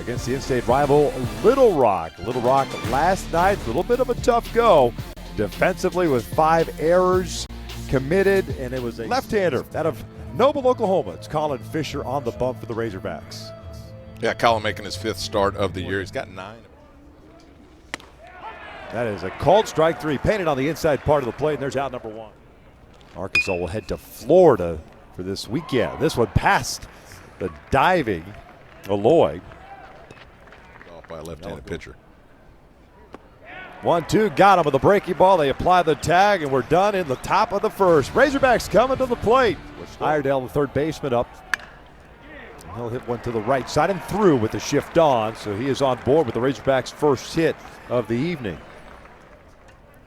against the in-state rival Little Rock. Little Rock last night, a little bit of a tough go defensively with 5 errors committed, and it was a left-hander out of Noble, Oklahoma. It's Colin Fisher on the bump for the Razorbacks. Yeah, Colin making his 5th start of the year. He's got 9. That is a called strike 3, painted on the inside part of the plate, and there's out number 1. Arkansas will head to Florida for this weekend. This one past the diving Aloy. Off by a left-handed pitcher. 1-2, got him with a breaking ball. They apply the tag, and we're done in the top of the first. Razorbacks coming to the plate. Iredale, the third baseman, up. He'll hit one to the right side and through with the shift on, so he is on board with the Razorbacks' first hit of the evening.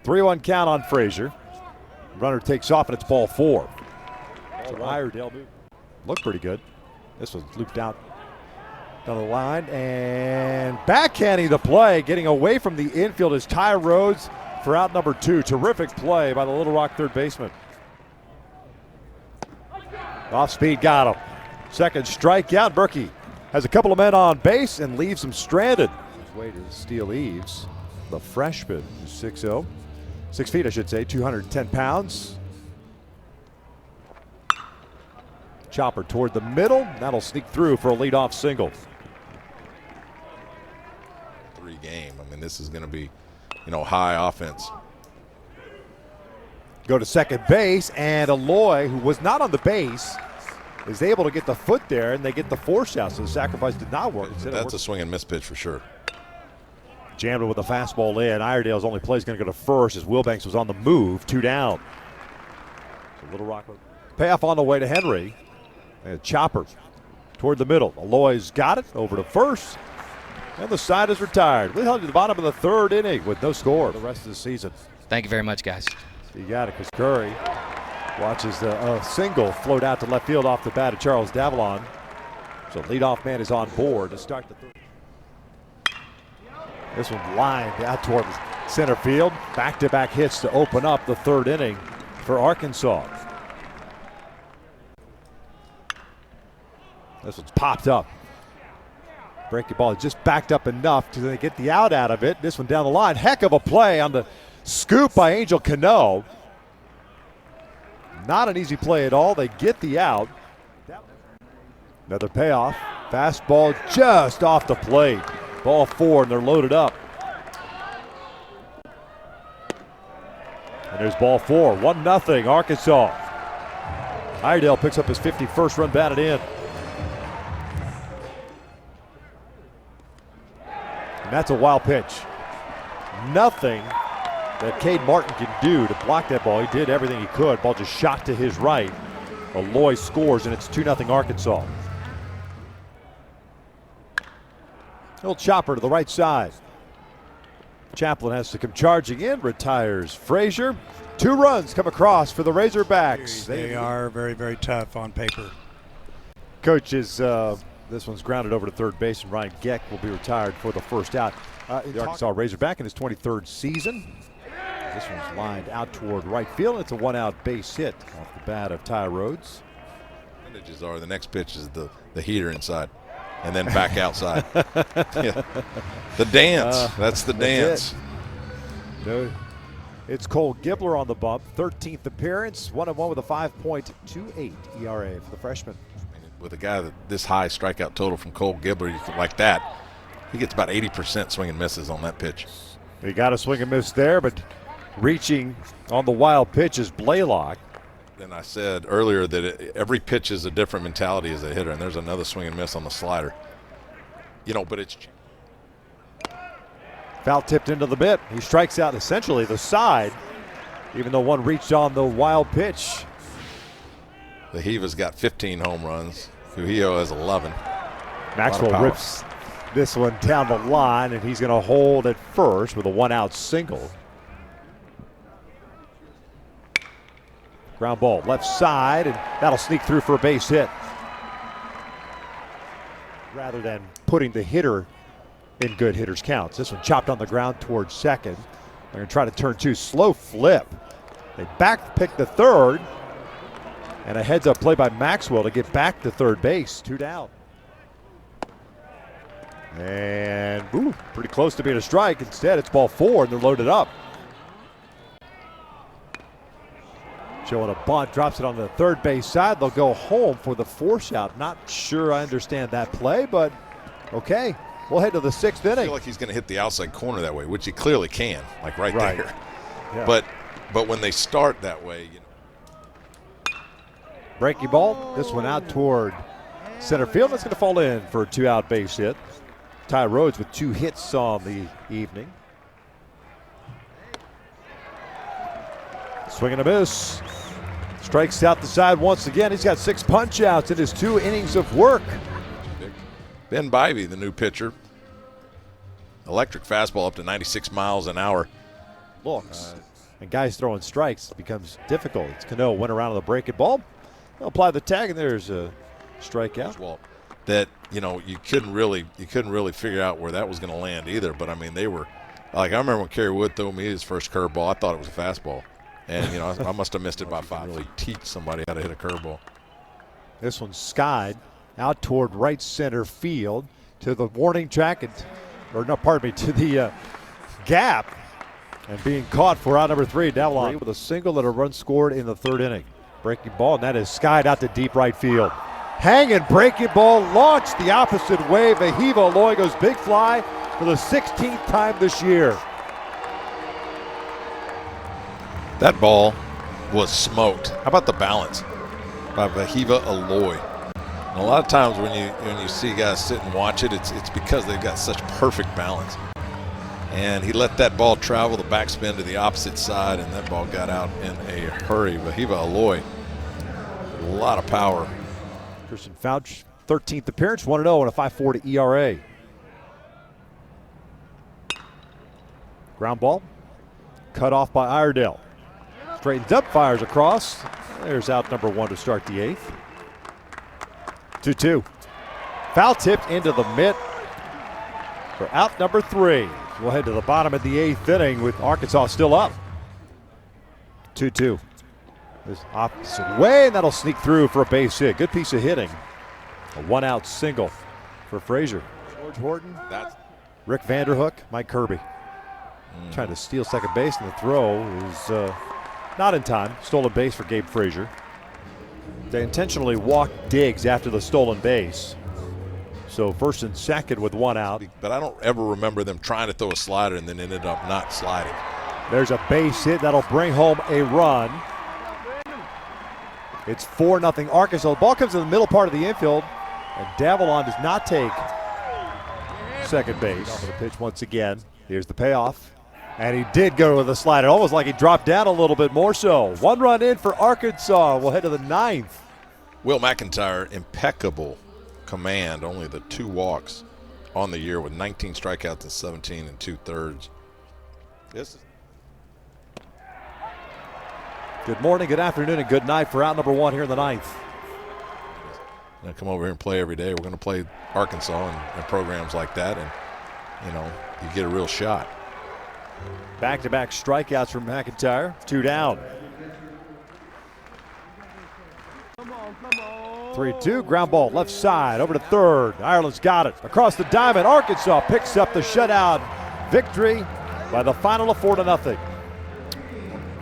3-1 count on Frazier. Runner takes off, and it's ball 4. So Iredale looked pretty good. This was looped out down the line, and backhanding the play, getting away from the infield is Ty Rhodes for out number 2. Terrific play by the Little Rock third baseman. Off speed, got him. Second strikeout. Berkey has a couple of men on base and leaves him stranded. His way to steal Eves, the freshman, who's 6'0", 6 feet I should say, 210 pounds. Chopper toward the middle. That'll sneak through for a leadoff single. 3 game. I mean, this is going to be, high offense. Go to second base, and Aloy, who was not on the base, is able to get the foot there, and they get the force out, so the sacrifice did not work. That's a swing and miss pitch for sure. Jammed it with a fastball in. Iredale's only play is going to go to first as Wilbanks was on the move, 2 down. So Little Rock payoff on the way to Henry. And Chopper toward the middle. Aloy's got it over to first, and the side is retired. We held to the bottom of the 3rd inning with no score the rest of the season. Thank you very much, guys. You got it, because Curry watches the single float out to left field off the bat of Charles Davalon. So leadoff man is on board to start the 3rd. This one lined out toward center field. Back-to-back hits to open up the 3rd inning for Arkansas. This one's popped up. Breaking ball just backed up enough to get the out of it. This one down the line. Heck of a play on the scoop by Angel Cano. Not an easy play at all. They get the out. Another payoff. Fastball just off the plate. Ball 4, and they're loaded up. And there's ball 4. 1-0 Arkansas. Iredale picks up his 51st run batted in. And that's a wild pitch. Nothing that Cade Martin can do to block that ball. He did everything he could. Ball just shot to his right. Aloy scores, and it's 2-0 Arkansas. Little chopper to the right side. Chaplin has to come charging in, retires Frazier. 2 runs come across for the Razorbacks. They are very, very tough on paper. Coach is, this one's grounded over to third base, and Ryan Geck will be retired for the first out. The Arkansas Razorback in his 23rd season. This one's lined out toward right field. It's a 1-out base hit off the bat of Ty Rhodes. Advantages are the next pitch is the heater inside, and then back outside. Yeah. The dance. That's the dance. It's Cole Gibbler on the bump. 13th appearance. 1-1 with a 5.28 ERA for the freshman. With a guy that this high strikeout total from Cole Gibbler, like that, he gets about 80% swing and misses on that pitch. He got a swing and miss there, but reaching on the wild pitch is Blaylock. And I said earlier that every pitch is a different mentality as a hitter, and there's another swing and miss on the slider. But it's foul tipped into the mitt. He strikes out essentially the side, even though one reached on the wild pitch. The Heva's got 15 home runs. Cuhillo has 11. Maxwell rips this one down the line, and he's going to hold at first with a 1-out single. Ground ball left side, and that'll sneak through for a base hit. Rather than putting the hitter in good hitters counts. This one chopped on the ground towards second. They're going to try to turn 2. Slow flip. They back pick the third. And a heads-up play by Maxwell to get back to third base. 2 down. And pretty close to being a strike. Instead, it's ball 4, and they're loaded up. Showing a bunt, drops it on the third base side. They'll go home for the force out. Not sure I understand that play, but okay. We'll head to the 6th inning. I feel like he's going to hit the outside corner that way, which he clearly can, like right there. Yeah. But when they start that way, Breaking ball. This one out toward center field. That's going to fall in for a 2-out base hit. Ty Rhodes with 2 hits on the evening. Swing and a miss. Strikes out the side once again. He's got 6 punch outs in his 2 innings of work. Ben Bivey, the new pitcher. Electric fastball up to 96 miles an hour. Looks. And guys throwing strikes becomes difficult. It's Cano went around on the breaking ball. They'll apply the tag, and there's a strikeout. Well, that you couldn't really figure out where that was going to land either. But I mean, they were like, I remember when Kerry Wood threw me his first curveball. I thought it was a fastball, and I must have missed it by 5. Really teach somebody how to hit a curveball. This one's skied out toward right center field to the warning track, to the gap, and being caught for out number 3. Davalon with a single and a run scored in the 3rd inning. Breaking ball, and that is skied out to deep right field. Hanging breaking ball launched the opposite way. Vahiva Aloy goes big fly for the 16th time this year. That ball was smoked. How about the balance by Vahiva Aloy? And a lot of times when you see guys sit and watch it, it's because they've got such perfect balance. And he let that ball travel the backspin to the opposite side, and that ball got out in a hurry. Vahiva Aloy, a lot of power. Christian Fouch, 13th appearance, 1-0 and a 5.40 ERA. Ground ball, cut off by Iredale. Straightens up, fires across. There's out number 1 to start the 8th. 2-2. Foul tipped into the mitt for out number 3. We'll head to the bottom of the 8th inning with Arkansas still up. 2-2. This opposite way, and that'll sneak through for a base hit. Good piece of hitting. A 1-out single for Frazier. George Horton, Rick Vanderhook, Mike Kirby. Trying to steal second base, and the throw is not in time. Stolen base for Gabe Frazier. They intentionally walked Diggs after the stolen base. So first and second with 1 out. But I don't ever remember them trying to throw a slider and then ended up not sliding. There's a base hit that'll bring home a run. It's 4-0 Arkansas. The ball comes in the middle part of the infield, and Davalon does not take second base. Off of the pitch once again. Here's the payoff. And he did go with a slider, almost like he dropped down a little bit more so. 1 run in for Arkansas. We'll head to the 9th. Will McIntyre, impeccable command, only the 2 walks on the year with 19 strikeouts and 17 2/3. Good morning, good afternoon, and good night for out number 1 here in the 9th. I'm going to come over here and play every day. We're going to play Arkansas and programs like that, and you get a real shot. Back-to-back strikeouts from McIntyre. 2 down. 3-2, ground ball left side over to third. Ireland's got it across the diamond. Arkansas picks up the shutout victory by the final of 4-0.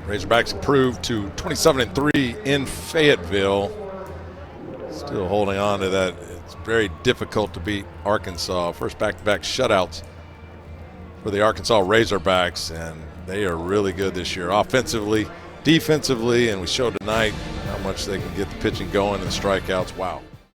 Razorbacks improved to 27-3 in Fayetteville. Still holding on to that. It's very difficult to beat Arkansas. First back-to-back shutouts for the Arkansas Razorbacks, and they are really good this year offensively, defensively, and we showed tonight how much they can get the pitching going and the strikeouts. Wow.